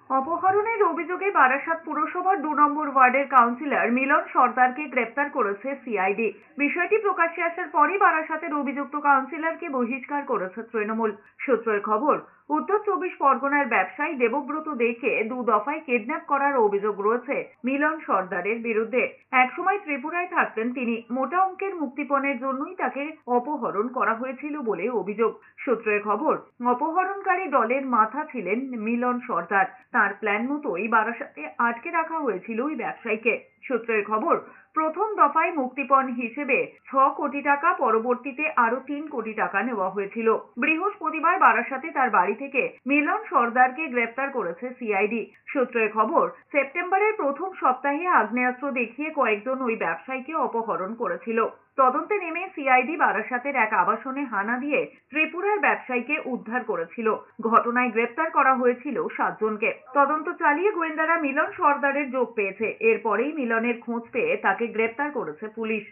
অপহরণের অভিযোগে বারাসাত পুরসভার ২ নম্বর ওয়ার্ডের কাউন্সিলর মিলন সর্দারকে গ্রেপ্তার করেছে সিআইডি। বিষয়টি প্রকাশ্যে আসার পরই বারাসাতের অভিযুক্ত কাউন্সিলরকে বহিষ্কার করেছে তৃণমূল। সূত্রের খবর, উত্তর ২৪ পরগনার ব্যবসায়ী দেবব্রত দেকে ২ দফায় কিডন্যাপ করার অভিযোগ রয়েছে মিলন সর্দারের বিরুদ্ধে। একসময় ত্রিপুরায় থাকতেন তিনি। মোটা অঙ্কের মুক্তিপণের জন্যই তাকে অপহরণ করা হয়েছিল বলে অভিযোগ। সূত্রের খবর, অপহরণকারী দলের মাথা ছিলেন মিলন সর্দার। তার প্ল্যান মতোই বারাসাতে আটকে রাখা হয়েছিল ওই ব্যবসায়ীকে। সূত্রের খবর, প্রথম দফায় মুক্তিপণ হিসেবে ৬ কোটি টাকা, পরবর্তীতে আরো ৩ কোটি টাকা নেওয়া হয়েছিল। বৃহস্পতিবার বারাসাতে তার বাড়ি থেকে মিলন সর্দারকে গ্রেপ্তার করেছে সিআইডি। সূত্রের খবর, সেপ্টেম্বরের প্রথম সপ্তাহে আগ্নেয়াস্ত্র দেখিয়ে কয়েকজন ওই ব্যবসায়ীকে অপহরণ করেছিল। তদন্তে নেমে সিআইডি বারাসাতের এক আবাসনে হানা দিয়ে ত্রিপুরার ব্যবসায়ীকে উদ্ধার করেছিল। ঘটনায় গ্রেপ্তার করা হয়েছিল ৭ জনকে। তদন্ত চালিয়ে গোয়েন্দারা মিলন সর্দারের যোগ পেয়েছে। এরপরেই মিলনের খোঁজ পেয়ে তাকে গ্রেপ্তার করেছে পুলিশ।